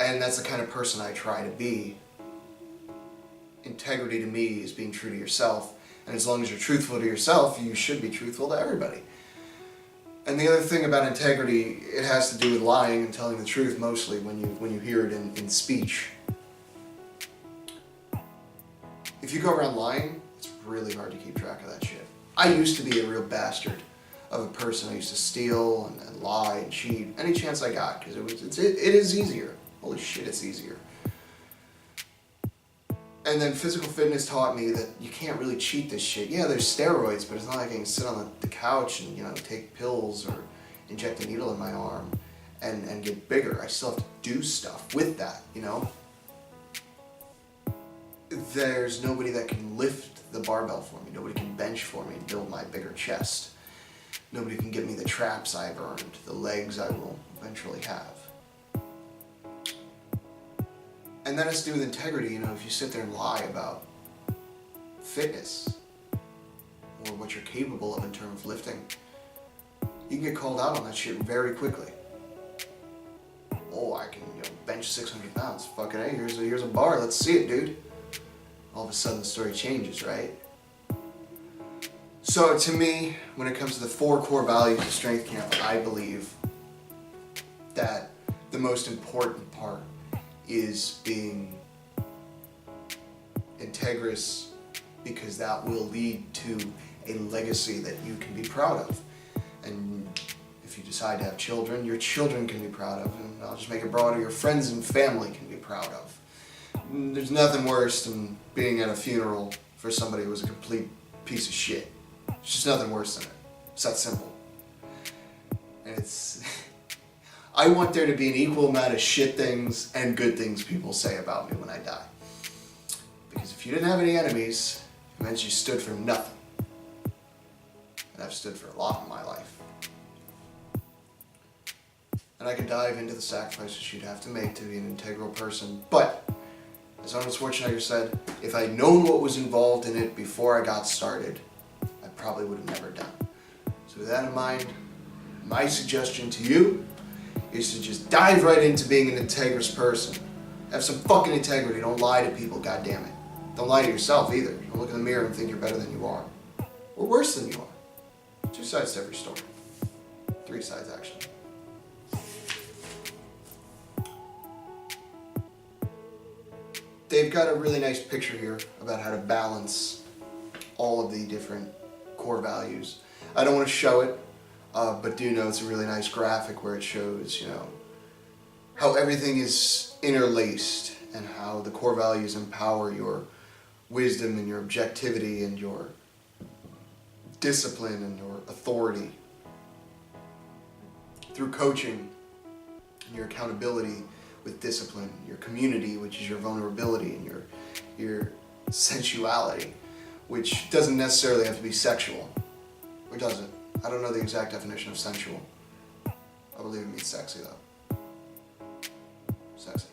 And that's the kind of person I try to be. Integrity to me is being true to yourself, and as long as you're truthful to yourself, you should be truthful to everybody. And the other thing about integrity, it has to do with lying and telling the truth mostly when you hear it in speech. If you go around lying, it's really hard to keep track of that shit. I used to be a real bastard of a person. I used to steal and lie and cheat any chance I got, because it is easier. Holy shit, it's easier. And then physical fitness taught me that you can't really cheat this shit. Yeah, there's steroids, but it's not like I can sit on the couch and, you know, take pills or inject a needle in my arm and get bigger. I still have to do stuff with that, you know? There's nobody that can lift the barbell for me. Nobody can bench for me and build my bigger chest. Nobody can give me the traps I've earned, the legs I will eventually have. And that has to do with integrity. You know, if you sit there and lie about fitness or what you're capable of in terms of lifting, you can get called out on that shit very quickly. Oh, I can, you know, bench 600 pounds. Fucking A, here's a bar, let's see it, dude. All of a sudden the story changes, right? So to me, when it comes to the 4 core values of Strength Camp, I believe that the most important part is being integrous, because that will lead to a legacy that you can be proud of. And if you decide to have children, your children can be proud of, and I'll just make it broader, your friends and family can be proud of. There's nothing worse than being at a funeral for somebody who was a complete piece of shit. There's just nothing worse than it. It's that simple. And it's... I want there to be an equal amount of shit things and good things people say about me when I die. Because if you didn't have any enemies, it meant you stood for nothing. And I've stood for a lot in my life. And I could dive into the sacrifices you'd have to make to be an integral person. But, as Arnold Schwarzenegger said, if I'd known what was involved in it before I got started, I probably would have never done. So with that in mind, my suggestion to you is to just dive right into being an integrous person. Have some fucking integrity. Don't lie to people, goddammit. Don't lie to yourself either. Don't look in the mirror and think you're better than you are. Or worse than you are. 2 sides to every story. 3 sides, actually. They've got a really nice picture here about how to balance all of the different core values. I don't want to show it, but do know it's a really nice graphic where it shows, you know, how everything is interlaced and how the core values empower your wisdom and your objectivity and your discipline and your authority through coaching and your accountability with discipline, your community, which is your vulnerability, and your sensuality, which doesn't necessarily have to be sexual, or does it? I don't know the exact definition of sensual. I believe it means sexy though. Sexy.